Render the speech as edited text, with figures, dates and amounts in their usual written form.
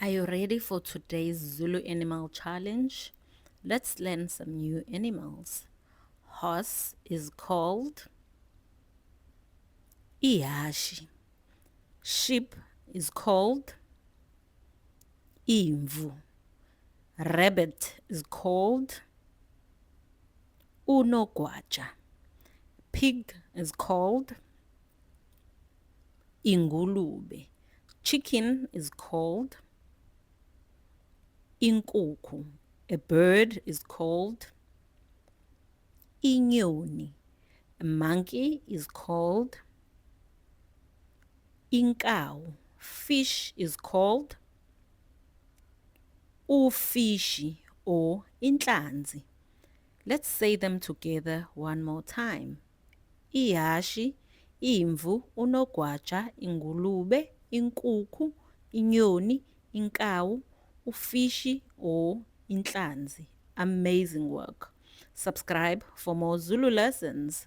Are you ready for today's Zulu animal challenge? Let's learn some new animals. Horse is called Ihashi. Sheep is called Imvu. Rabbit is called Unogwaja. Pig is called Ingulube. Chicken is called Inkukhu. A bird is called Inyoni. A monkey is called Inkawu. Fish is called Ufishi or Inhlanzi. Let's say them together one more time. Ihashi, Imvu, Unogwaja, Ingulube, Inkukhu, Inyoni, Inkawu, Ufishi or Inhlanzi. Amazing work. Subscribe for more Zulu lessons.